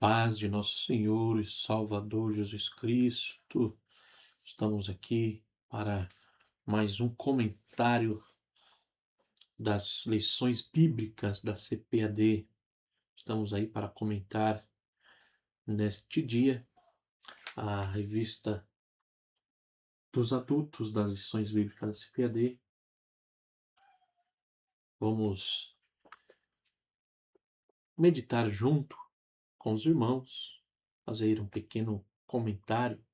paz de nosso Senhor e Salvador Jesus Cristo, estamos aqui para mais um comentário das lições bíblicas da CPAD. Estamos aí para comentar neste dia a revista dos adultos das lições bíblicas da CPAD. Vamos meditar junto com os irmãos, fazer um pequeno comentário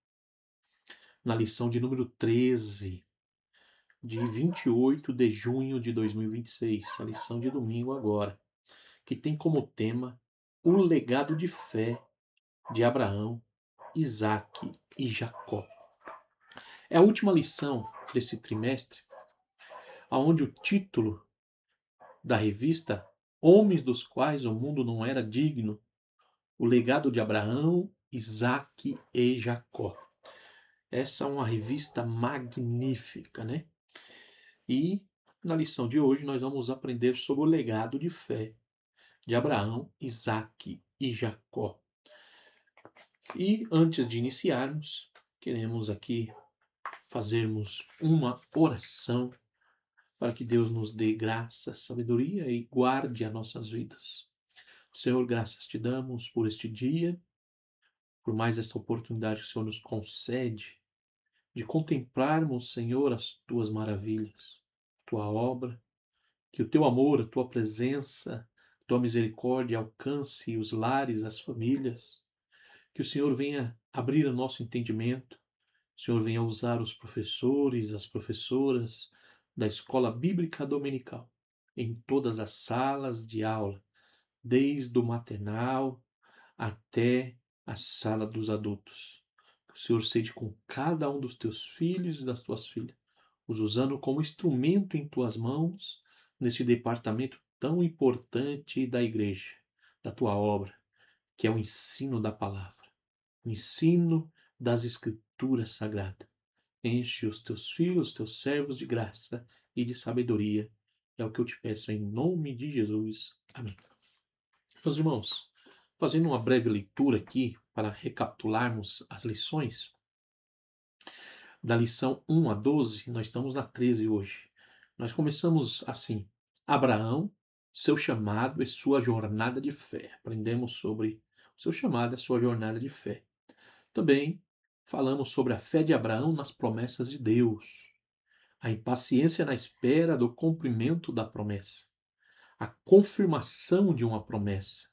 na lição de número 13, de 28 de junho de 2026, a lição de domingo agora, que tem como tema o legado de fé de Abraão, Isaque e Jacó. É a última lição desse trimestre, onde o título da revista, Homens dos quais o mundo não era digno, o legado de Abraão, Isaque e Jacó. Essa é uma revista magnífica, né? E na lição de hoje nós vamos aprender sobre o legado de fé de Abraão, Isaque e Jacó. E antes de iniciarmos, queremos aqui fazermos uma oração para que Deus nos dê graça, sabedoria e guarde as nossas vidas. Senhor, graças te damos por este dia, por mais esta oportunidade que o Senhor nos concede de contemplarmos, Senhor, as tuas maravilhas, tua obra, que o teu amor, a tua presença, a tua misericórdia alcance os lares, as famílias, que o Senhor venha abrir o nosso entendimento, o Senhor venha usar os professores, as professoras da escola bíblica dominical, em todas as salas de aula, desde o maternal até a sala dos adultos. Que o Senhor seja com cada um dos teus filhos e das tuas filhas, os usando como instrumento em tuas mãos, neste departamento tão importante da igreja, da tua obra, que é o ensino da palavra, o ensino das escrituras sagradas. Enche os teus filhos, os teus servos de graça e de sabedoria. É o que eu te peço em nome de Jesus. Amém. Meus irmãos, fazendo uma breve leitura aqui para recapitularmos as lições, da lição 1 a 12, nós estamos na 13 hoje. Nós começamos assim: Abraão, seu chamado e sua jornada de fé. Aprendemos sobre o seu chamado e a sua jornada de fé. Também falamos sobre a fé de Abraão nas promessas de Deus, a impaciência na espera do cumprimento da promessa, a confirmação de uma promessa,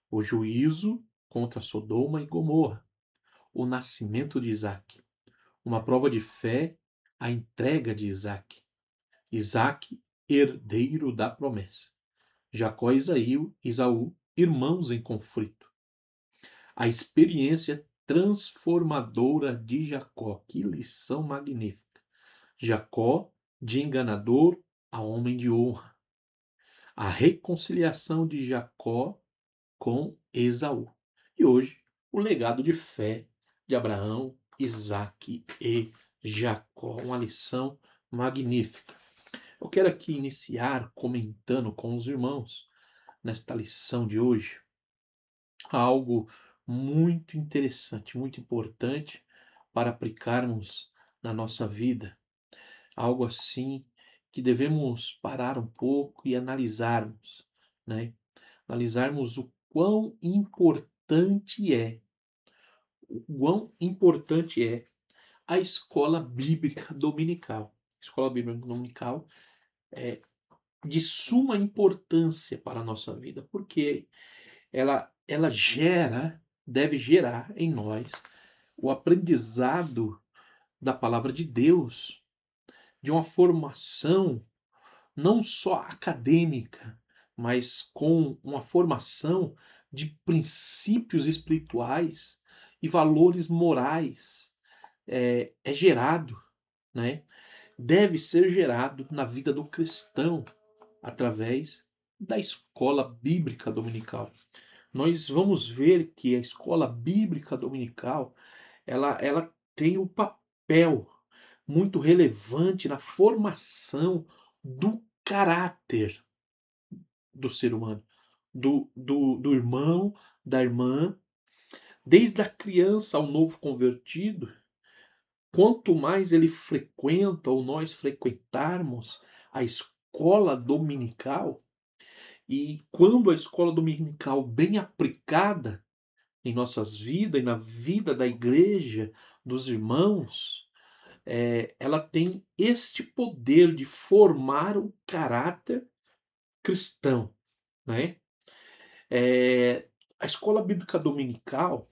o juízo contra Sodoma e Gomorra, o nascimento de Isaque, uma prova de fé, a entrega de Isaque, Isaque, herdeiro da promessa, Jacó e Esaú, irmãos em conflito, a experiência transformadora de Jacó, que lição magnífica, Jacó, de enganador a homem de honra, a reconciliação de Jacó com Esaú, e hoje o legado de fé de Abraão, Isaque e Jacó, uma lição magnífica. Eu quero aqui iniciar comentando com os irmãos, nesta lição de hoje, algo muito interessante, muito importante para aplicarmos na nossa vida. Algo assim que devemos parar um pouco e analisarmos, né? Analisarmos o quão importante é a escola bíblica dominical. A escola bíblica dominical é de suma importância para a nossa vida, porque ela deve gerar em nós o aprendizado da palavra de Deus, de uma formação não só acadêmica, mas com uma formação de princípios espirituais e valores morais. É gerado, né? Deve ser gerado na vida do cristão através da escola bíblica dominical. Nós vamos ver que a escola bíblica dominical ela tem um papel muito relevante na formação do caráter do ser humano, do irmão, da irmã, desde a criança ao novo convertido, quanto mais ele frequenta ou nós frequentarmos a escola dominical, e quando a escola dominical bem aplicada em nossas vidas e na vida da igreja, dos irmãos, ela tem este poder de formar o caráter cristão, né? A escola bíblica dominical,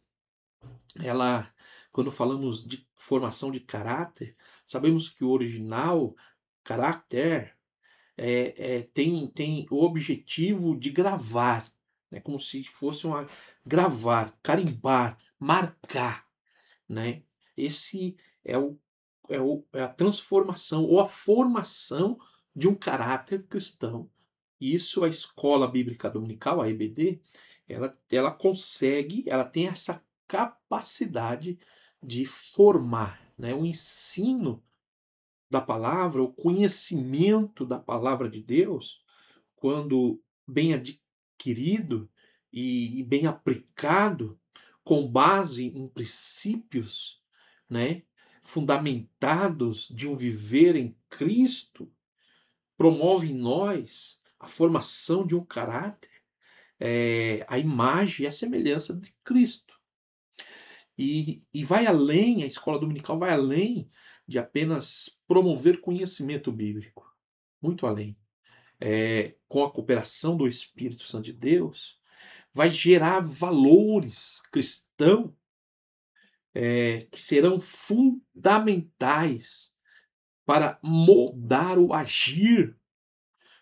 ela, quando falamos de formação de caráter, sabemos que o original, caráter, tem o objetivo de gravar, né? Como se fosse gravar, carimbar, marcar, né? Esse é, é a transformação ou a formação de um caráter cristão. Isso a escola bíblica dominical, a EBD, ela consegue, ela tem essa capacidade de formar, né? O ensino da palavra, o conhecimento da palavra de Deus, quando bem adquirido e bem aplicado, com base em princípios, né, fundamentados de um viver em Cristo, promove em nós a formação de um caráter, a imagem e a semelhança de Cristo. E vai além, a escola dominical vai além de apenas promover conhecimento bíblico, muito além. Com a cooperação do Espírito Santo de Deus, vai gerar valores cristãos que serão fundamentais para moldar o agir,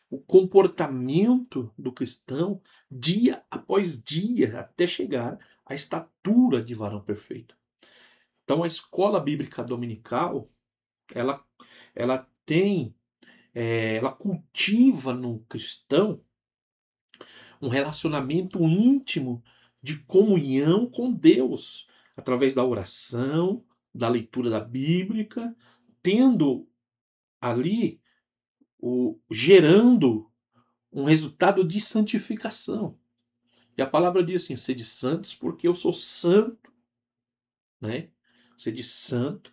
o comportamento do cristão dia após dia, até chegar à estatura de varão perfeito. Então, a escola bíblica dominical, ela, ela tem, ela cultiva no cristão um relacionamento íntimo de comunhão com Deus, através da oração, da leitura da Bíblia, tendo ali gerando um resultado de santificação. E a palavra diz assim: sede santos porque eu sou santo, né? Sede santo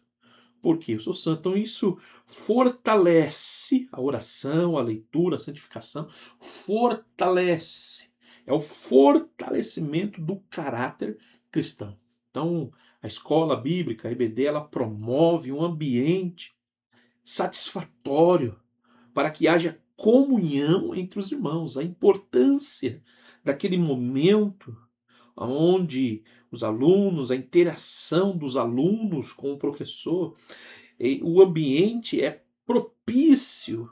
porque eu sou santo. Então isso fortalece a oração, a leitura, a santificação, fortalece. É o fortalecimento do caráter cristão. Então, a escola bíblica, a EBD, ela promove um ambiente satisfatório para que haja comunhão entre os irmãos. A importância daquele momento onde os alunos, a interação dos alunos com o professor, o ambiente é propício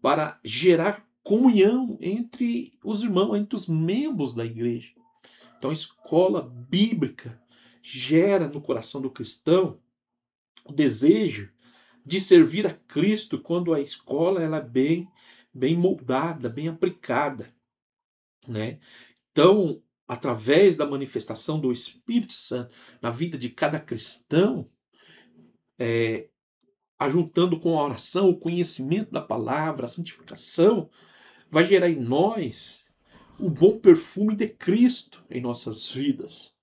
para gerar comunhão entre os irmãos, entre os membros da igreja. Então, a escola bíblica gera no coração do cristão o desejo de servir a Cristo quando a escola ela é bem moldada, bem aplicada, né? Então, através da manifestação do Espírito Santo na vida de cada cristão, ajuntando com a oração, o conhecimento da palavra, a santificação, vai gerar em nós o bom perfume de Cristo em nossas vidas,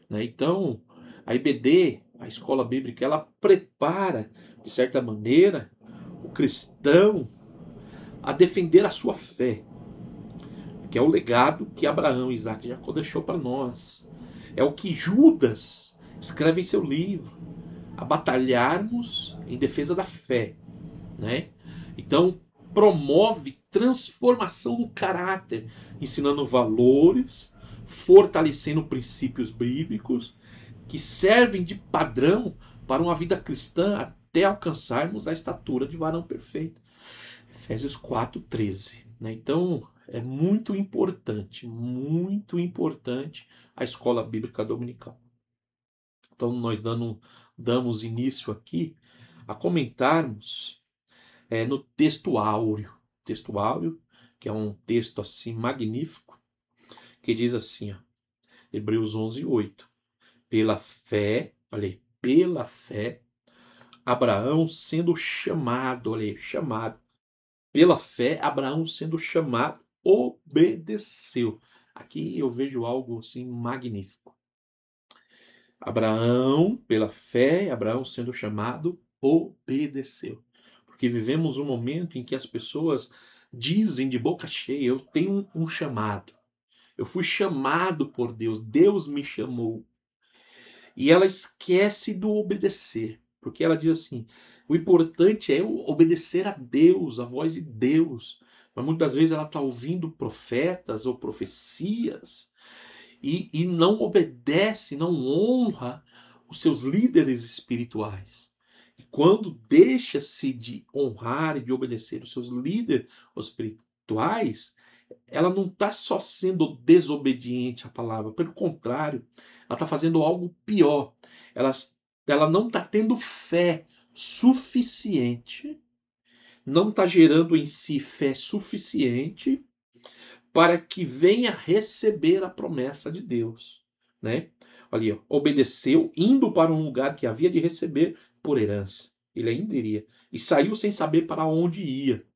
né? Então, a IBD, a escola bíblica, ela prepara, de certa maneira, o cristão a defender a sua fé, que é o legado que Abraão e Isaac e Jacó deixou para nós. É o que Judas escreve em seu livro, a batalharmos em defesa da fé, né? Então, promove transformação no caráter, ensinando valores, fortalecendo princípios bíblicos que servem de padrão para uma vida cristã até alcançarmos a estatura de varão perfeito. Efésios 4:13, né? Então, é muito importante a escola bíblica dominical. Então, nós damos início aqui a comentarmos no texto áureo. Texto áureo, que é um texto assim magnífico, que diz assim, ó, Hebreus 11:8. Pela fé, olha aí, pela fé, Abraão sendo chamado, olha aí, chamado. Pela fé, Abraão sendo chamado, obedeceu. Aqui eu vejo algo assim magnífico. Abraão, pela fé, Abraão sendo chamado, obedeceu. Porque vivemos um momento em que as pessoas dizem de boca cheia: eu tenho um chamado. Eu fui chamado por Deus, Deus me chamou. E ela esquece do obedecer, porque ela diz assim: o importante é eu obedecer a Deus, a voz de Deus. Mas muitas vezes ela está ouvindo profetas ou profecias e não obedece, não honra os seus líderes espirituais. E quando deixa-se de honrar e de obedecer os seus líderes espirituais, ela não está só sendo desobediente à palavra, pelo contrário, ela está fazendo algo pior. Ela, ela não está tendo fé suficiente, não está gerando em si fé suficiente para que venha receber a promessa de Deus, né? Ali, ó, obedeceu, indo para um lugar que havia de receber por herança. Ele ainda iria. E saiu sem saber para onde ia.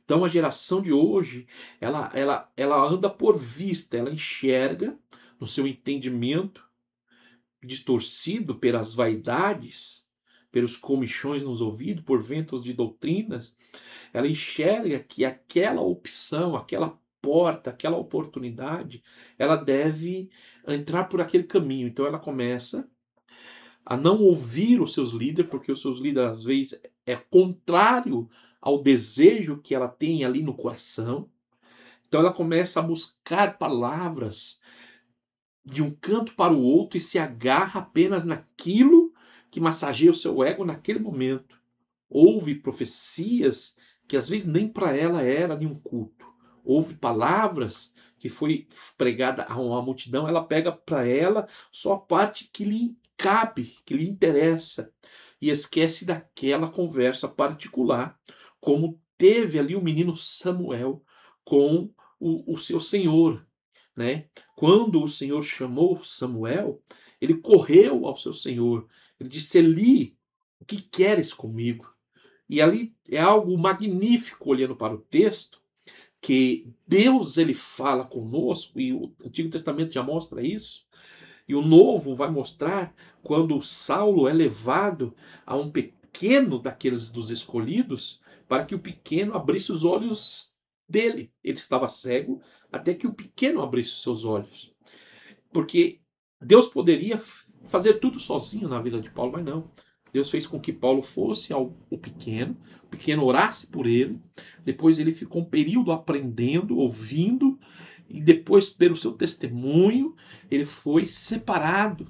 Então a geração de hoje, ela anda por vista, ela enxerga no seu entendimento distorcido pelas vaidades, pelos comichões nos ouvidos, por ventos de doutrinas, ela enxerga que aquela opção, aquela porta, aquela oportunidade, ela deve entrar por aquele caminho. Então ela começa a não ouvir os seus líderes, porque os seus líderes às vezes é contrário ao desejo que ela tem ali no coração. Então ela começa a buscar palavras de um canto para o outro e se agarra apenas naquilo que massageia o seu ego naquele momento. Ouve profecias que às vezes nem para ela era de um culto. Ouve palavras que foi pregada a uma multidão, ela pega para ela só a parte que lhe cabe, que lhe interessa, e esquece daquela conversa particular, como teve ali o menino Samuel com o seu senhor, né? Quando o Senhor chamou Samuel, ele correu ao seu senhor. Ele disse: Eli, o que queres comigo? E ali é algo magnífico olhando para o texto, que Deus ele fala conosco, e o Antigo Testamento já mostra isso, e o Novo vai mostrar quando Saulo é levado a um pequeno daqueles dos escolhidos, para que o pequeno abrisse os olhos dele. Ele estava cego até que o pequeno abrisse os seus olhos. Porque Deus poderia fazer tudo sozinho na vida de Paulo, mas não. Deus fez com que Paulo fosse ao o pequeno orasse por ele, depois ele ficou um período aprendendo, ouvindo, e depois, pelo seu testemunho, ele foi separado.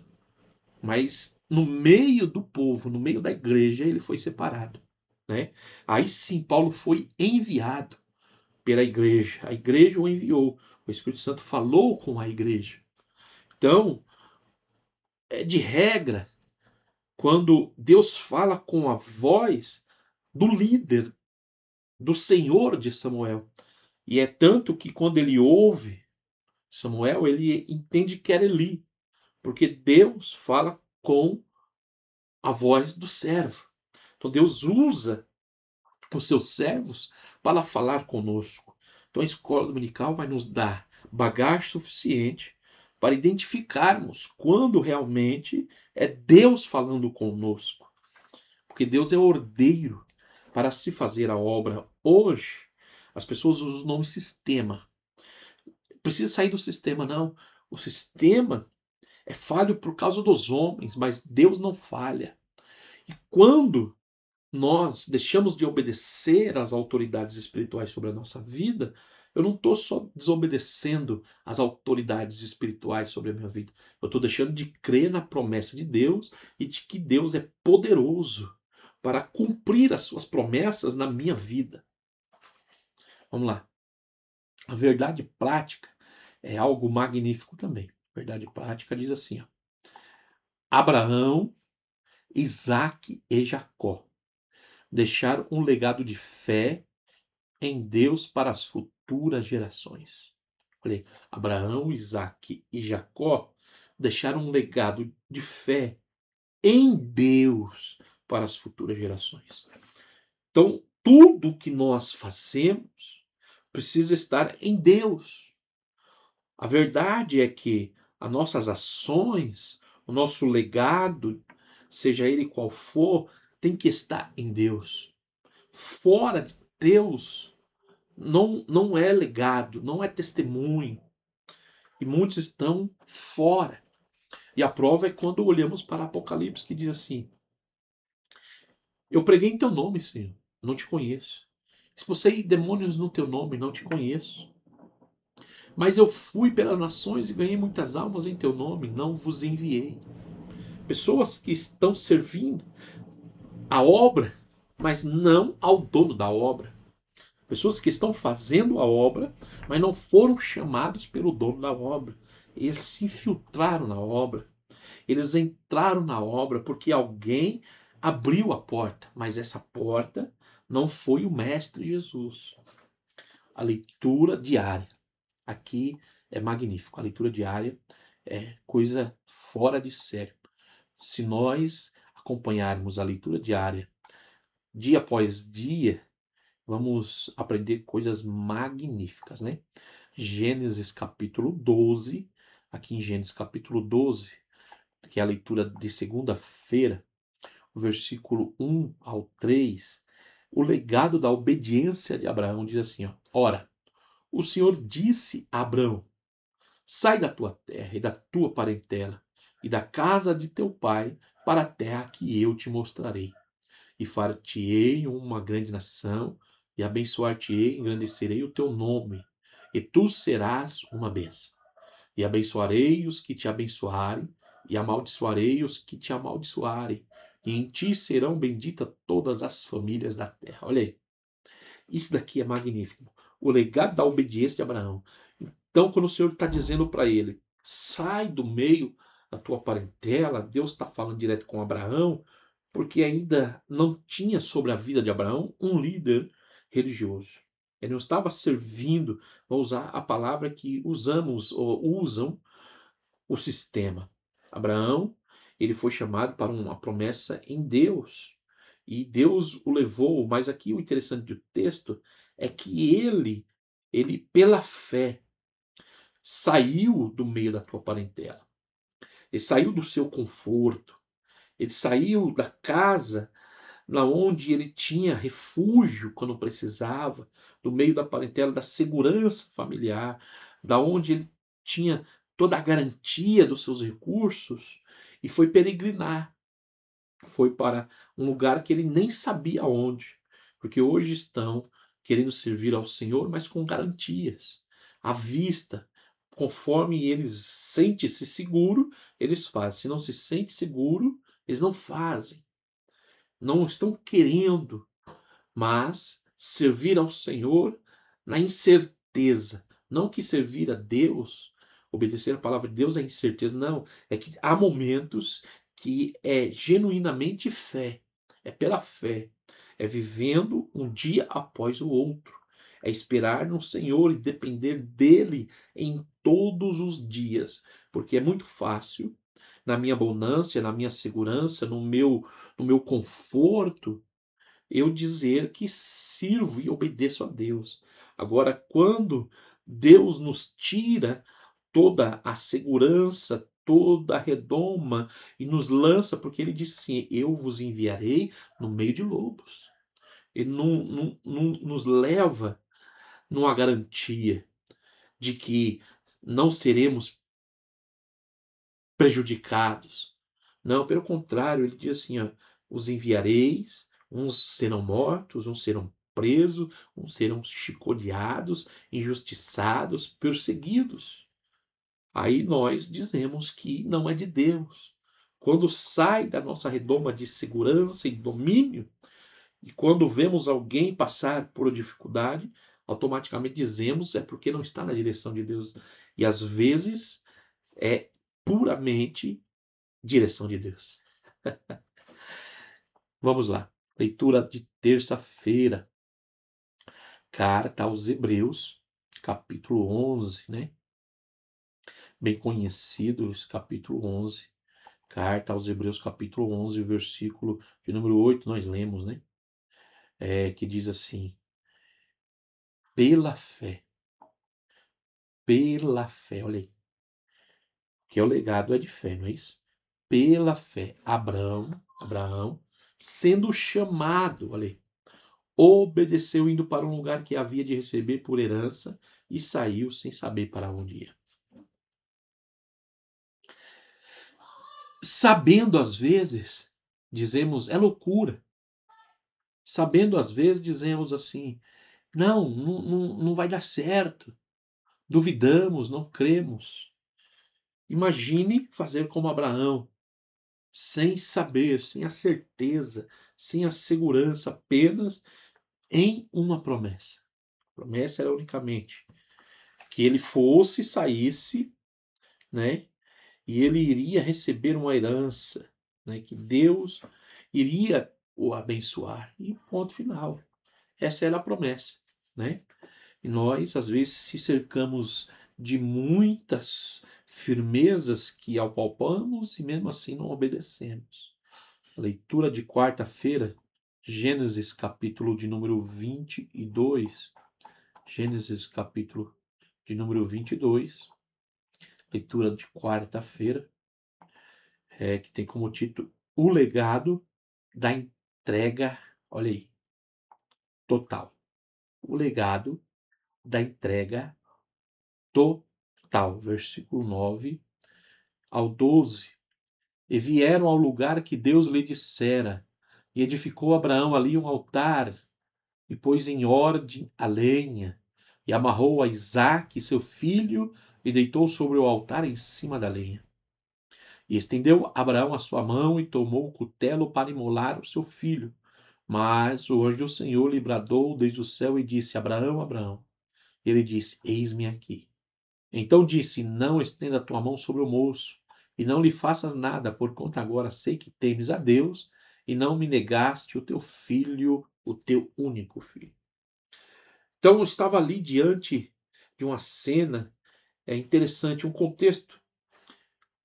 Mas no meio do povo, no meio da igreja, ele foi separado, né? Aí sim, Paulo foi enviado pela igreja. A igreja o enviou. O Espírito Santo falou com a igreja. Então, é de regra, quando Deus fala com a voz do líder, do Senhor de Samuel. E é tanto que quando ele ouve Samuel, ele entende que era Eli, porque Deus fala com a voz do servo. Então Deus usa os seus servos para falar conosco. Então a escola dominical vai nos dar bagagem suficiente para identificarmos quando realmente é Deus falando conosco. Porque Deus é ordeiro para se fazer a obra. Hoje, as pessoas usam o nome sistema. Precisa sair do sistema, não. O sistema é falho por causa dos homens, mas Deus não falha. E quando nós deixamos de obedecer às autoridades espirituais sobre a nossa vida, eu não estou só desobedecendo às autoridades espirituais sobre a minha vida. Eu estou deixando de crer na promessa de Deus e de que Deus é poderoso para cumprir as suas promessas na minha vida. Vamos lá. A verdade prática é algo magnífico também. A verdade prática diz assim: ó, Abraão, Isaque e Jacó deixaram um legado de fé em Deus para as futuras gerações. Olha aí, Abraão, Isaque e Jacó deixaram um legado de fé em Deus para as futuras gerações. Então, tudo que nós fazemos precisa estar em Deus. A verdade é que as nossas ações o nosso legado, seja ele qual for, tem que estar em Deus. Fora de Deus, não é legado, não é testemunho. E muitos estão fora. E a prova é quando olhamos para Apocalipse, que diz assim: eu preguei em teu nome, Senhor, não te conheço. Expulsei demônios no teu nome, não te conheço. Mas eu fui pelas nações e ganhei muitas almas em teu nome, não vos enviei. Pessoas que estão servindo a obra, mas não ao dono da obra. Pessoas que estão fazendo a obra, mas não foram chamados pelo dono da obra. Eles se infiltraram na obra. Eles entraram na obra porque alguém abriu a porta, mas essa porta não foi o Mestre Jesus. A leitura diária aqui é magnífico. A leitura diária é coisa fora de sério. Se nós acompanharmos a leitura diária, dia após dia, vamos aprender coisas magníficas, né? Gênesis capítulo 12, aqui em Gênesis capítulo 12, que é a leitura de segunda-feira, o versículo 1 ao 3, o legado da obediência de Abraão diz assim, ó: ora, o Senhor disse a Abraão: sai da tua terra e da tua parentela e da casa de teu pai para a terra que eu te mostrarei. E far-te-ei uma grande nação, e abençoar-te-ei, engrandecerei o teu nome, e tu serás uma bênção. E abençoarei os que te abençoarem, e amaldiçoarei os que te amaldiçoarem, e em ti serão benditas todas as famílias da terra. Olha aí, isso daqui é magnífico. O legado da obediência de Abraão. Então, quando o Senhor está dizendo para ele, sai do meio da tua parentela, Deus está falando direto com Abraão, porque ainda não tinha sobre a vida de Abraão um líder religioso. Ele não estava servindo, vou usar a palavra que usamos ou usam, o sistema. Abraão, ele foi chamado para uma promessa em Deus. E Deus o levou, mas aqui o interessante do texto é que ele pela fé, saiu do meio da tua parentela. Ele saiu do seu conforto. Ele saiu da casa na onde ele tinha refúgio quando precisava, do meio da parentela, da segurança familiar, da onde ele tinha toda a garantia dos seus recursos, e foi peregrinar. Foi para um lugar que ele nem sabia onde, porque hoje estão querendo servir ao Senhor, mas com garantias, à vista, conforme eles sentem-se seguro, eles fazem. Se não se sente seguro, eles não fazem. Não estão querendo, mas servir ao Senhor na incerteza. Não que servir a Deus, obedecer a palavra de Deus é incerteza, não. É que há momentos que é genuinamente fé, é pela fé, é vivendo um dia após o outro, é esperar no Senhor e depender dele em todos os dias, porque é muito fácil, na minha abundância, na minha segurança, no meu conforto, eu dizer que sirvo e obedeço a Deus. Agora, quando Deus nos tira toda a segurança, toda a redoma e nos lança, porque ele disse assim: eu vos enviarei no meio de lobos. Ele não nos leva numa garantia de que não seremos prejudicados. Não, pelo contrário, ele diz assim: ó, os enviareis, uns serão mortos, uns serão presos, uns serão chicoteados, injustiçados, perseguidos. Aí nós dizemos que não é de Deus. Quando sai da nossa redoma de segurança e domínio, e quando vemos alguém passar por dificuldade, automaticamente dizemos é porque não está na direção de Deus. E às vezes é puramente direção de Deus. Vamos lá. Leitura de terça-feira. Carta aos Hebreus, capítulo 11, né? Bem conhecido esse capítulo 11. Carta aos Hebreus, capítulo 11, versículo de número 8, nós lemos, né? Que diz assim: pela fé, olha aí, que é o legado é de fé, não é isso? pela fé, Abraão, sendo chamado, olha aí, obedeceu indo para um lugar que havia de receber por herança e saiu sem saber para onde ia. Sabendo às vezes, dizemos, é loucura. Sabendo às vezes, dizemos assim, não vai dar certo. Duvidamos, não cremos. Imagine fazer como Abraão, sem saber, sem a certeza, sem a segurança, apenas em uma promessa. A promessa era unicamente que ele fosse, saísse, né? E ele iria receber uma herança, né? Que Deus iria o abençoar. E ponto final. Essa era a promessa, né? E nós, às vezes, se cercamos de muitas firmezas que apalpamos e mesmo assim não obedecemos. A leitura de quarta-feira, Gênesis capítulo de número 22. Gênesis capítulo de número 22. Leitura de quarta-feira, que tem como título O Legado da Entrega, olha aí, total. O legado da entrega total. Versículo 9 ao 12. E vieram ao lugar que Deus lhe dissera, e edificou Abraão ali um altar, e pôs em ordem a lenha, e amarrou a Isaque, seu filho, e deitou sobre o altar em cima da lenha. E estendeu Abraão a sua mão e tomou o cutelo para imolar o seu filho. Mas o anjo do Senhor lhe bradou desde o céu e disse: Abraão, Abraão. Ele disse: Eis-me aqui. Então disse: Não estenda a tua mão sobre o moço, e não lhe faças nada, porquanto agora sei que temes a Deus, e não me negaste o teu filho, o teu único filho. Então eu estava ali diante de uma cena, interessante, um contexto.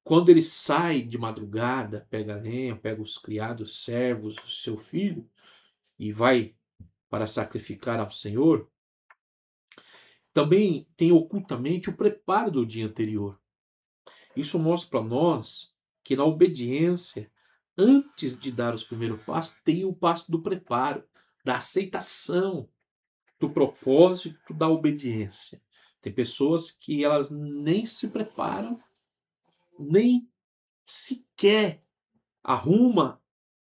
Quando ele sai de madrugada, pega a lenha, pega os criados, servos, o seu filho, e vai para sacrificar ao Senhor, também tem ocultamente o preparo do dia anterior. Isso mostra para nós que na obediência, antes de dar os primeiros passos, tem o passo do preparo, da aceitação, do propósito da obediência. Tem pessoas que elas nem se preparam, nem sequer arruma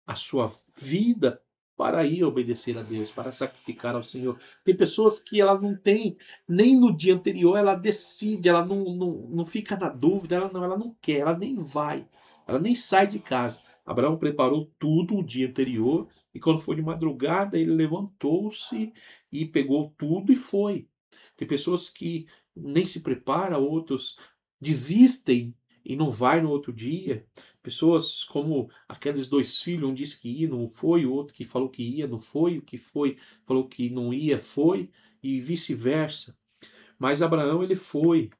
a sua vida para ir obedecer a Deus, para sacrificar ao Senhor. Tem pessoas que ela não tem, nem no dia anterior ela decide, ela não fica na dúvida, ela não quer, ela nem vai, ela nem sai de casa. Abraão preparou tudo o dia anterior e quando foi de madrugada ele levantou-se e pegou tudo e foi. Tem pessoas que nem se preparam, outros desistem e não vai no outro dia. Pessoas como aqueles dois filhos, um disse que ia, não foi, o outro que falou que ia, não foi, o que foi, falou que não ia, foi, e vice-versa. Mas Abraão, ele foi,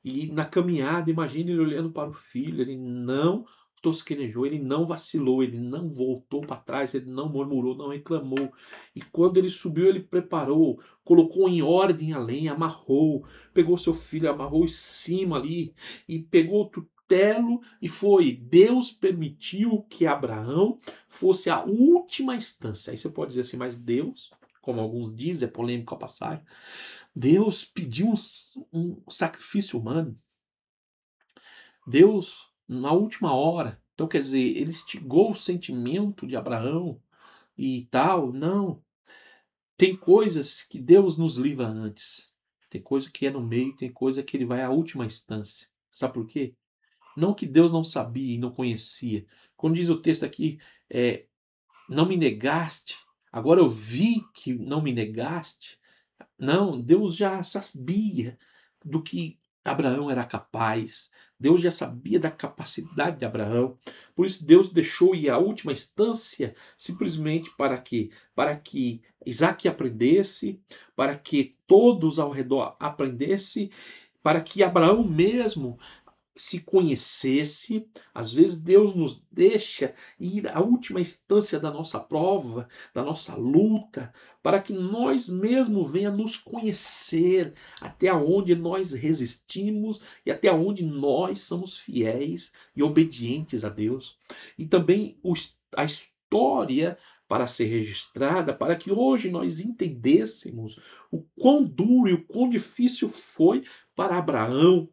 e na caminhada, imagina ele olhando para o filho, ele não tosquenejou, ele não vacilou, ele não voltou para trás, ele não murmurou, não reclamou. E quando ele subiu, ele preparou, colocou em ordem a lenha, amarrou, pegou seu filho, amarrou em cima ali, e pegou outro cutelo e foi. Deus permitiu que Abraão fosse a última instância. Aí você pode dizer assim, mas Deus, como alguns dizem, é polêmico a passagem, Deus pediu um sacrifício humano. Deus, na última hora, então quer dizer, ele instigou o sentimento de Abraão e tal. Não. Tem coisas que Deus nos livra antes. Tem coisa que é no meio, tem coisa que ele vai à última instância. Sabe por quê? Não que Deus não sabia e não conhecia. Quando diz o texto aqui, não me negaste, agora eu vi que não me negaste. Não, Deus já sabia do que Abraão era capaz. Deus já sabia da capacidade de Abraão. Por isso Deus deixou ir à última instância simplesmente para quê? Para que Isaac aprendesse, para que todos ao redor aprendessem, para que Abraão mesmo se conhecesse. Às vezes Deus nos deixa ir à última instância da nossa prova, da nossa luta, para que nós mesmos venha nos conhecer até onde nós resistimos e até onde nós somos fiéis e obedientes a Deus. E também a história para ser registrada, para que hoje nós entendêssemos o quão duro e o quão difícil foi para Abraão,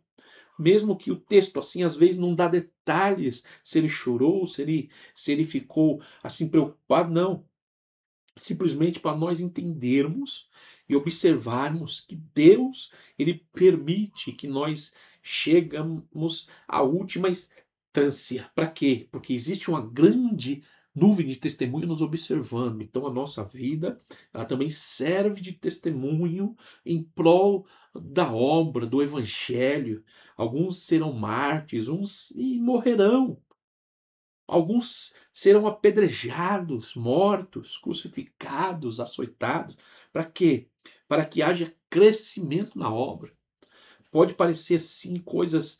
mesmo que o texto assim às vezes não dá detalhes se ele chorou, se ele ficou assim preocupado, não. Simplesmente para nós entendermos e observarmos que Deus, ele permite que nós chegamos à última instância. Para quê? Porque existe uma grande nuvem de testemunho nos observando. Então a nossa vida, ela também serve de testemunho em prol da obra, do evangelho. Alguns serão mártires, uns e morrerão. Alguns serão apedrejados, mortos, crucificados, açoitados. Para quê? Para que haja crescimento na obra. Pode parecer sim coisas,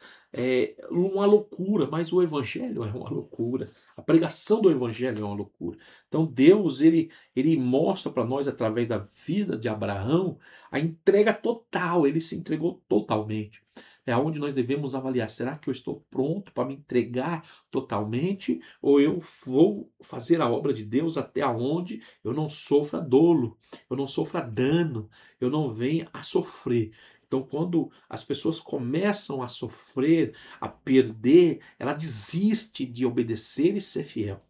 uma loucura, mas o evangelho é uma loucura. A pregação do evangelho é uma loucura. Então Deus, ele mostra para nós através da vida de Abraão a entrega total, ele se entregou totalmente. É onde nós devemos avaliar, será que eu estou pronto para me entregar totalmente ou eu vou fazer a obra de Deus até onde eu não sofra dolo, eu não sofra dano, eu não venha a sofrer. Então, quando as pessoas começam a sofrer, a perder, ela desiste de obedecer e ser fiel.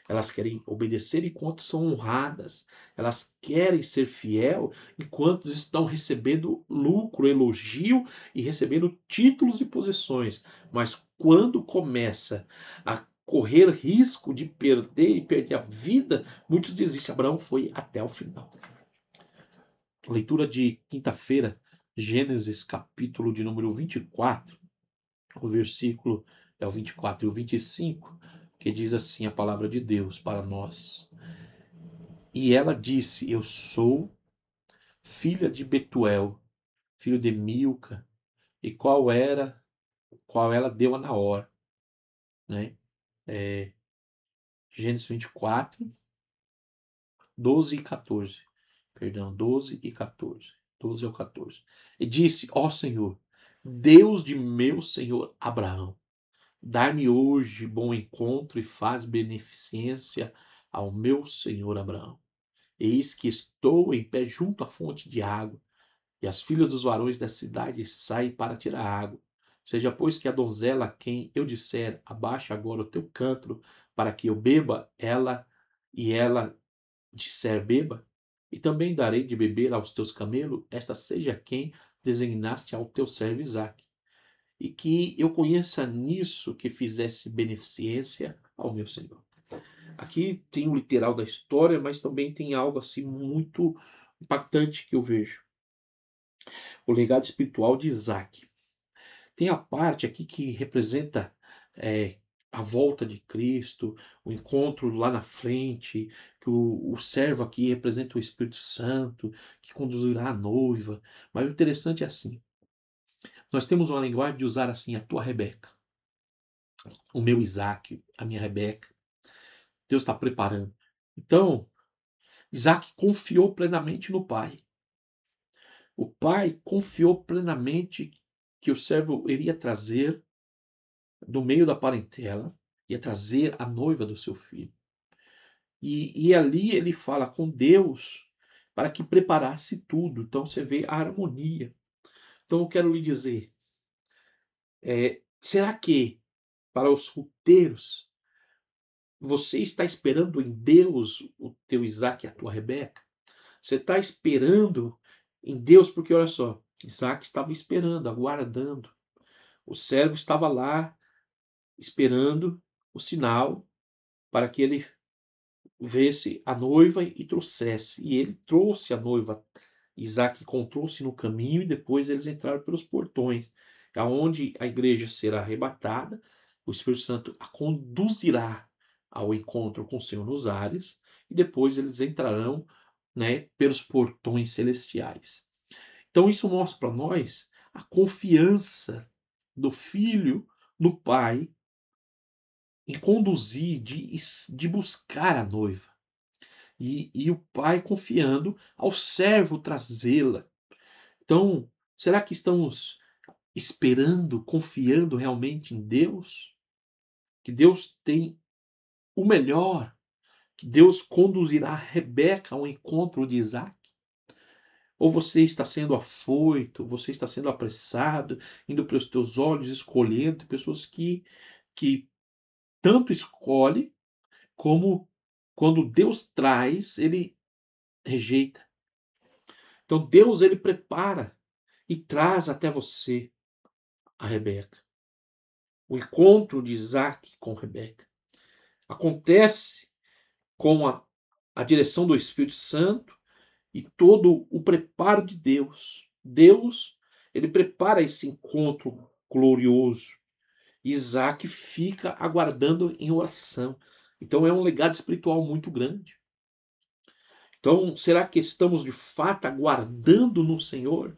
Elas querem obedecer enquanto são honradas. Elas querem ser fiel enquanto estão recebendo lucro, elogio e recebendo títulos e posições. Mas quando começa a correr risco de perder e perder a vida, muitos desistem. Abraão foi até o final. Leitura de quinta-feira, Gênesis capítulo de número 24, o versículo é o 24 e o 25, que diz assim a palavra de Deus para nós. E ela disse, eu sou filha de Betuel, filho de Milca, e qual ela deu a Naor, né? Gênesis 24, 12 e 14. Perdão, 12 e 14. 12 ao 14. E disse, ó Senhor, Deus de meu senhor Abraão, dá-me hoje bom encontro e faz beneficência ao meu senhor Abraão. Eis que estou em pé junto à fonte de água, e as filhas dos varões da cidade saem para tirar água. Seja, pois, que a donzela a quem eu disser, abaixa agora o teu cântaro, para que eu beba, ela disser, beba, e também darei de beber aos teus camelos, esta seja quem designaste ao teu servo Isaque. E que eu conheça nisso que fizesse beneficência ao meu Senhor. Aqui tem o literal da história, mas também tem algo assim muito impactante que eu vejo. O legado espiritual de Isaac. Tem a parte aqui que representa a volta de Cristo, o encontro lá na frente, que o servo aqui representa o Espírito Santo, que conduzirá a noiva. Mas o interessante é assim, nós temos uma linguagem de usar assim, a tua Rebeca, o meu Isaac, a minha Rebeca. Deus está preparando. Então, Isaac confiou plenamente no pai. O pai confiou plenamente que o servo iria trazer do meio da parentela, ia trazer a noiva do seu filho. E ali ele fala com Deus para que preparasse tudo. Então você vê a harmonia. Então eu quero lhe dizer, será que para os solteiros você está esperando em Deus o teu Isaac e a tua Rebeca? Você está esperando em Deus porque olha só, Isaac estava esperando, aguardando. O servo estava lá esperando o sinal para que ele vesse a noiva e trouxesse. E ele trouxe a noiva. Isaac encontrou-se no caminho e depois eles entraram pelos portões, aonde a igreja será arrebatada, o Espírito Santo a conduzirá ao encontro com o Senhor nos ares e depois eles entrarão, né, pelos portões celestiais. Então isso mostra para nós a confiança do filho no pai em conduzir, de buscar a noiva. E o pai confiando ao servo trazê-la. Então, será que estamos esperando, confiando realmente em Deus? Que Deus tem o melhor, que Deus conduzirá Rebeca ao encontro de Isaac? Ou você está sendo afoito, você está sendo apressado, indo para os teus olhos, escolhendo pessoas que tanto escolhe, como quando Deus traz, ele rejeita. Então Deus ele prepara e traz até você a Rebeca. O encontro de Isaac com Rebeca acontece com a direção do Espírito Santo e todo o preparo de Deus. Deus, ele prepara esse encontro glorioso. Isaac fica aguardando em oração. Então é um legado espiritual muito grande. Então, será que estamos de fato aguardando no Senhor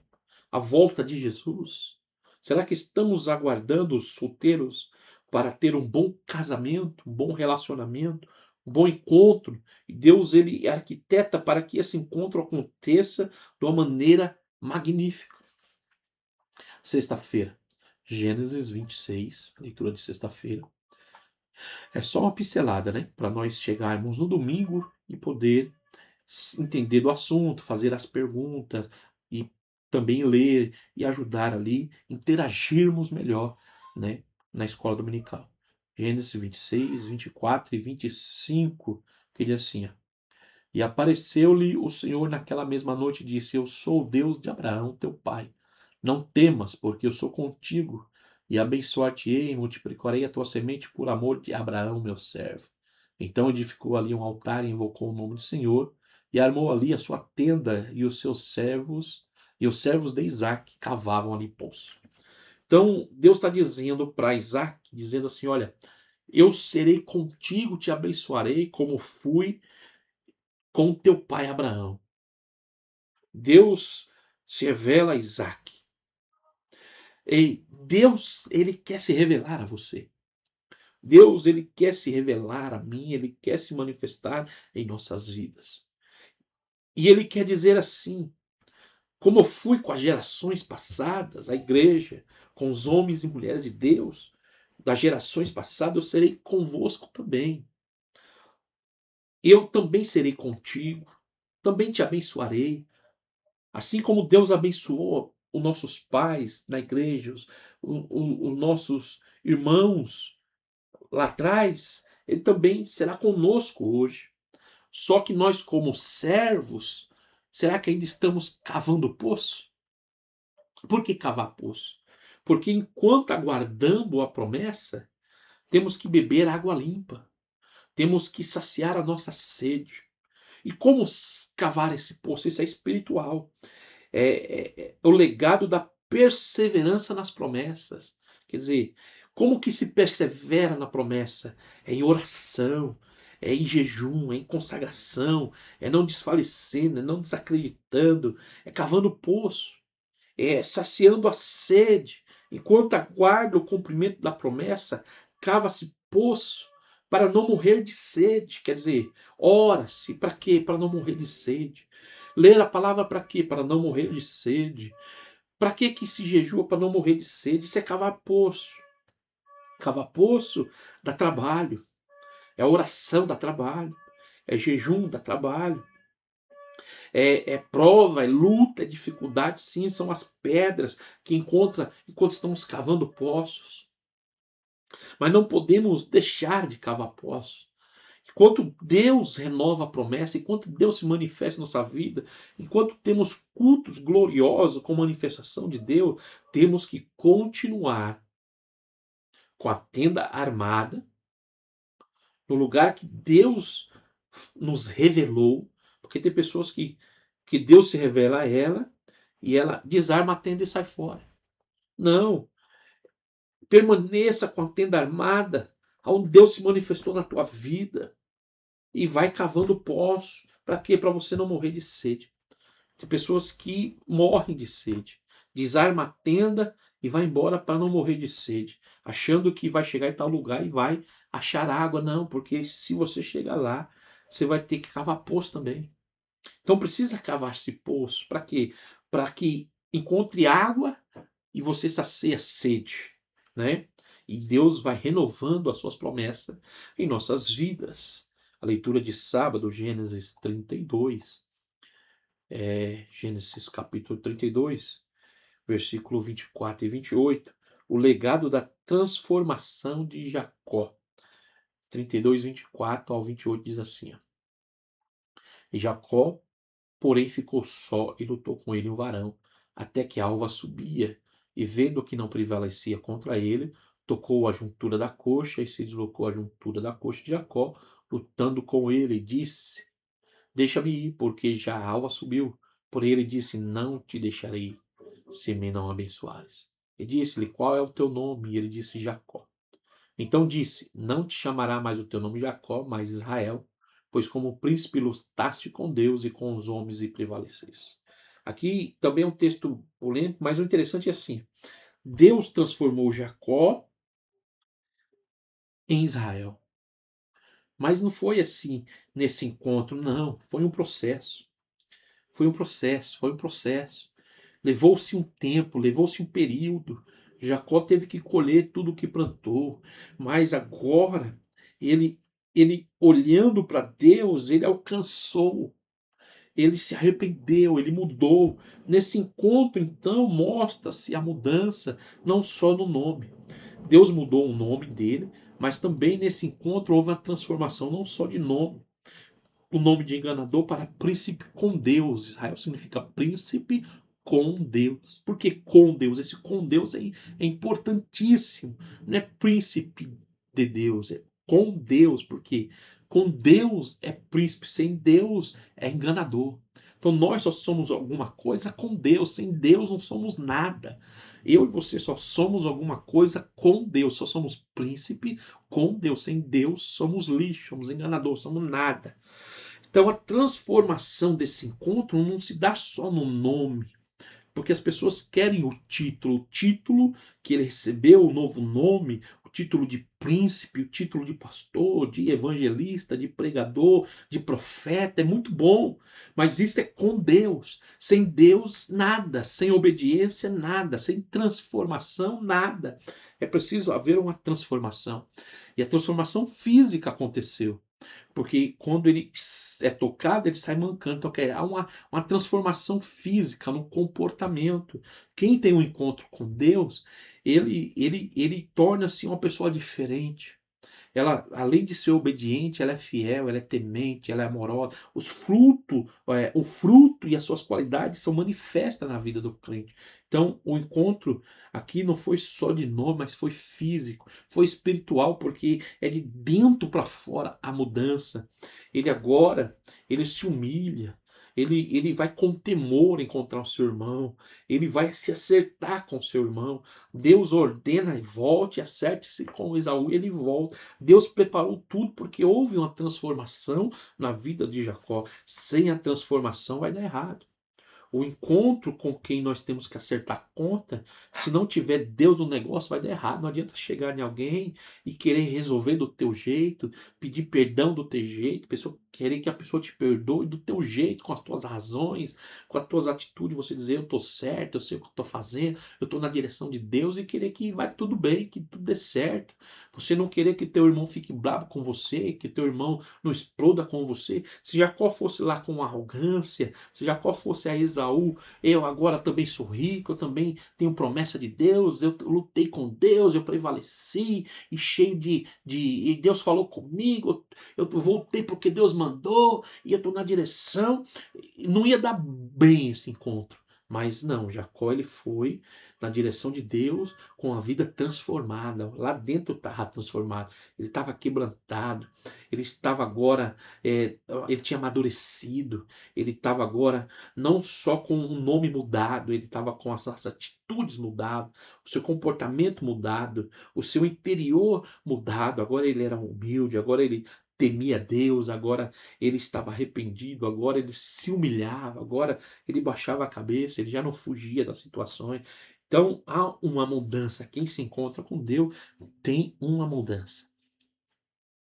a volta de Jesus? Será que estamos aguardando os solteiros para ter um bom casamento, um bom relacionamento, um bom encontro? E Deus ele arquiteta para que esse encontro aconteça de uma maneira magnífica. Sexta-feira, Gênesis 26, leitura de sexta-feira. É só uma pincelada, né? Para nós chegarmos no domingo e poder entender do assunto, fazer as perguntas e também ler e ajudar ali, interagirmos melhor, né, na escola dominical. Gênesis 26, 24 e 25, que diz assim, ó, e apareceu-lhe o Senhor naquela mesma noite e disse, eu sou o Deus de Abraão, teu pai. Não temas, porque eu sou contigo, e abençoar-te-ei e multiplicarei a tua semente por amor de Abraão, meu servo. Então edificou ali um altar e invocou o nome do Senhor, e armou ali a sua tenda, e os servos de Isaac cavavam ali poço. Então, Deus está dizendo para Isaac, dizendo assim, olha, eu serei contigo, te abençoarei, como fui com teu pai Abraão. Deus se revela a Isaac. E Deus, ele quer se revelar a você. Deus, ele quer se revelar a mim, ele quer se manifestar em nossas vidas. E ele quer dizer assim, como eu fui com as gerações passadas, a igreja, com os homens e mulheres de Deus, das gerações passadas, eu serei convosco também. Eu também serei contigo, também te abençoarei. Assim como Deus abençoou os nossos pais na igreja, os nossos irmãos lá atrás, Ele também será conosco hoje. Só que nós, como servos, será que ainda estamos cavando poço? Por que cavar poço? Porque enquanto aguardamos a promessa, temos que beber água limpa, temos que saciar a nossa sede. E como cavar esse poço? Isso é espiritual. É o legado da perseverança nas promessas. Quer dizer, como que se persevera na promessa? É em oração, é em jejum, é em consagração, é não desfalecendo, é não desacreditando, é cavando poço, é saciando a sede. Enquanto aguarda o cumprimento da promessa, cava-se poço para não morrer de sede. Quer dizer, ora-se para quê? Para não morrer de sede. Ler a palavra para quê? Para não morrer de sede. Para que se jejua? Para não morrer de sede. Isso é cavar poço. Cavar poço dá trabalho. É oração, dá trabalho. É jejum, dá trabalho. É prova, é luta, é dificuldade, sim, são as pedras que encontra enquanto estamos cavando poços. Mas não podemos deixar de cavar poços. Enquanto Deus renova a promessa, enquanto Deus se manifesta em nossa vida, enquanto temos cultos gloriosos com manifestação de Deus, temos que continuar com a tenda armada, no lugar que Deus nos revelou, porque tem pessoas que Deus se revela a ela e ela desarma a tenda e sai fora. Não, permaneça com a tenda armada, onde Deus se manifestou na tua vida e vai cavando poços. Para quê? Para você não morrer de sede. Tem pessoas que morrem de sede. Desarma a tenda e vai embora para não morrer de sede, achando que vai chegar em tal lugar e vai achar água. Não, porque se você chegar lá, você vai ter que cavar poço também. Então precisa cavar esse poço. Para quê? Para que encontre água e você sacia a sede, né? E Deus vai renovando as suas promessas em nossas vidas. A leitura de sábado, Gênesis 32, Gênesis capítulo 32, versículo 24 e 28, o legado da transformação de Jacó. 32, 24 ao 28 diz assim: ó, e Jacó, porém, ficou só e lutou com ele um varão, até que a alva subia, e vendo que não prevalecia contra ele, tocou a juntura da coxa e se deslocou a juntura da coxa de Jacó, lutando com ele, e disse: deixa-me ir, porque já a alva subiu. Porém ele disse: não te deixarei ir, se me não abençoares. E disse-lhe: qual é o teu nome? E ele disse: Jacó. Então disse: não te chamará mais o teu nome Jacó, mas Israel, pois como príncipe lutaste com Deus e com os homens e prevaleceste. Aqui também é um texto polêmico, mas o interessante é assim: Deus transformou Jacó em Israel. Mas não foi assim nesse encontro, não. Foi um processo. Foi um processo, foi um processo. Levou-se um tempo, levou-se um período. Jacó teve que colher tudo o que plantou, mas agora ele ele olhando para Deus, ele alcançou, ele se arrependeu, ele mudou. Nesse encontro, então, mostra-se a mudança, não só no nome. Deus mudou o nome dele, mas também nesse encontro houve uma transformação, não só de nome, o nome de enganador para príncipe com Deus. Israel significa príncipe com Deus. Por que com Deus? Esse com Deus é importantíssimo. Não é príncipe de Deus, é com Deus, porque com Deus é príncipe, sem Deus é enganador. Então nós só somos alguma coisa com Deus, sem Deus não somos nada. Eu e você só somos alguma coisa com Deus, só somos príncipe com Deus. Sem Deus somos lixo, somos enganador, somos nada. Então a transformação desse encontro não se dá só no nome, porque as pessoas querem o título que ele recebeu, o novo nome, o título de príncipe, o título de pastor, de evangelista, de pregador, de profeta, é muito bom, mas isso é com Deus. Sem Deus, nada. Sem obediência, nada. Sem transformação, nada. É preciso haver uma transformação. E a transformação física aconteceu. Porque quando ele é tocado, ele sai mancando. Então, há uma transformação física no comportamento. Quem tem um encontro com Deus, ele torna-se uma pessoa diferente. Ela, além de ser obediente, ela é fiel, ela é temente, ela é amorosa. O fruto e as suas qualidades são manifestas na vida do crente. Então, o encontro aqui não foi só de nome, mas foi físico, foi espiritual, porque é de dentro para fora a mudança. Ele agora, ele se humilha, ele vai com temor encontrar o seu irmão, ele vai se acertar com o seu irmão. Deus ordena e volte, acerte-se com Esaú e ele volta. Deus preparou tudo porque houve uma transformação na vida de Jacó. Sem a transformação vai dar errado. O encontro com quem nós temos que acertar conta, se não tiver Deus no negócio, vai dar errado. Não adianta chegar em alguém e querer resolver do teu jeito, pedir perdão do teu jeito, querer que a pessoa te perdoe do teu jeito, com as tuas razões, com as tuas atitudes, você dizer eu estou certo, eu sei o que eu estou fazendo, eu estou na direção de Deus e querer que vai tudo bem, que tudo dê certo. Você não querer que teu irmão fique bravo com você, que teu irmão não exploda com você. Se Jacó fosse lá com arrogância, se Jacó fosse a Esaú, eu agora também sou rico, eu também tenho promessa de Deus, eu lutei com Deus, eu prevaleci, e cheio e Deus falou comigo, eu voltei porque Deus mandou, e eu estou na direção. Não ia dar bem esse encontro. Mas não, Jacó ele foi na direção de Deus com a vida transformada. Lá dentro estava transformado. Ele estava quebrantado. Ele estava agora, ele tinha amadurecido. Ele estava agora não só com o nome mudado, ele estava com as atitudes mudadas, o seu comportamento mudado, o seu interior mudado. Agora ele era humilde, agora ele temia Deus, agora ele estava arrependido, agora ele se humilhava, agora ele baixava a cabeça, ele já não fugia das situações. Então, há uma mudança. Quem se encontra com Deus tem uma mudança.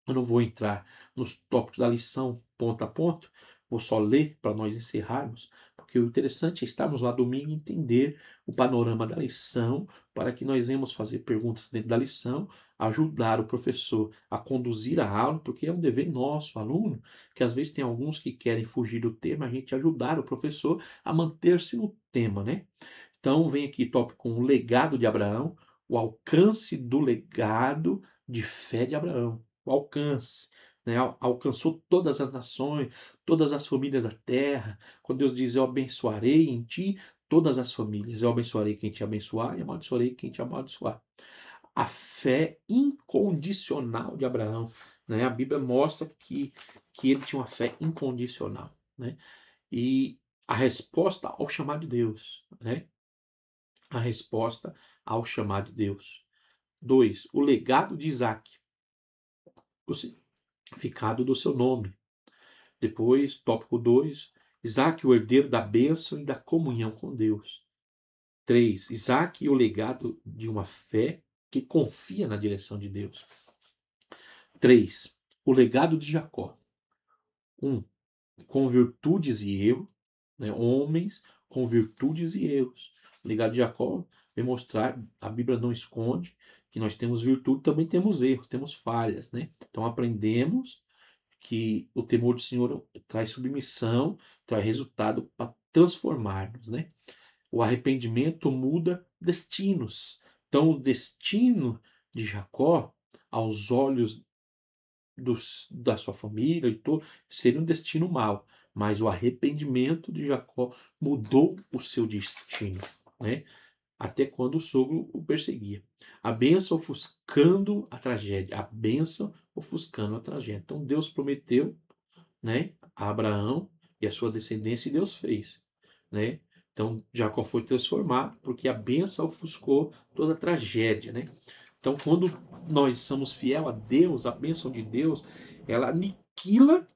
Eu não vou entrar nos tópicos da lição ponto a ponto, vou só ler para nós encerrarmos, porque o interessante é estarmos lá domingo e entender o panorama da lição, para que nós venhamos fazer perguntas dentro da lição, ajudar o professor a conduzir a aula, porque é um dever nosso, aluno, que às vezes tem alguns que querem fugir do tema, a gente ajudar o professor a manter-se no tema, né? Então, vem aqui tópico 1, o legado de Abraão, o alcance do legado de fé de Abraão. O alcance, né? Alcançou todas as nações, todas as famílias da terra. Quando Deus diz: Eu abençoarei em ti todas as famílias, eu abençoarei quem te abençoar e amaldiçoarei quem te amaldiçoar. A fé incondicional de Abraão, né? A Bíblia mostra que ele tinha uma fé incondicional, né? E a resposta ao chamado de Deus, né? A resposta ao chamado de Deus. 2. O legado de Isaac, o significado do seu nome. Depois, tópico 2, Isaac, o herdeiro da bênção e da comunhão com Deus. 3. Isaac e o legado de uma fé que confia na direção de Deus. 3. O legado de Jacó. 1. Com virtudes e erros, né? Homens com virtudes e erros. O legado de Jacó vem mostrar, a Bíblia não esconde, que nós temos virtude, também temos erros, temos falhas, né? Então aprendemos que o temor do Senhor traz submissão, traz resultado para transformarmos, né? O arrependimento muda destinos. Então o destino de Jacó, aos olhos da sua família e todo, seria um destino mau. Mas o arrependimento de Jacó mudou o seu destino, né? Até quando o sogro o perseguia. A bênção ofuscando a tragédia. A bênção ofuscando a tragédia. Então Deus prometeu, né, a Abraão e a sua descendência, e Deus fez, né? Então Jacó foi transformado porque a bênção ofuscou toda a tragédia, né? Então, quando nós somos fiel a Deus, a bênção de Deus, ela aniquila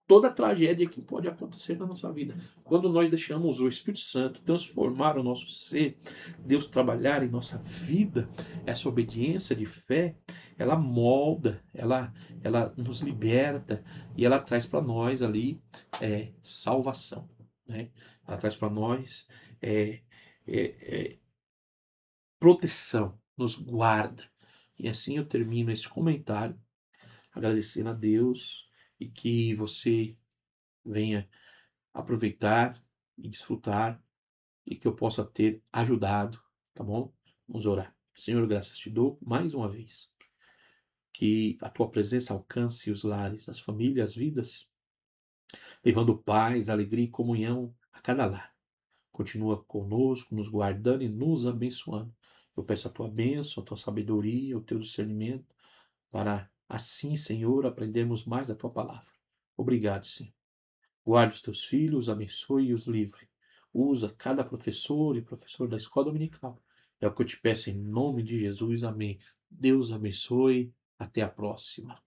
toda a tragédia que pode acontecer na nossa vida. Quando nós deixamos o Espírito Santo transformar o nosso ser, Deus trabalhar em nossa vida, essa obediência de fé, ela molda, ela nos liberta e ela traz para nós ali salvação, né? Ela traz para nós é, é, proteção, nos guarda. E assim eu termino esse comentário, agradecendo a Deus e que você venha aproveitar e desfrutar e que eu possa ter ajudado, tá bom? Vamos orar. Senhor, graças te dou mais uma vez. Que a tua presença alcance os lares, as famílias, as vidas, levando paz, alegria e comunhão a cada lar. Continua conosco, nos guardando e nos abençoando. Eu peço a tua bênção, a tua sabedoria, o teu discernimento, para assim, Senhor, aprendermos mais da tua palavra. Obrigado, Senhor. Guarde os teus filhos, abençoe e os livre. Usa cada professor e professor da escola dominical. É o que eu te peço em nome de Jesus. Amém. Deus abençoe. Até a próxima.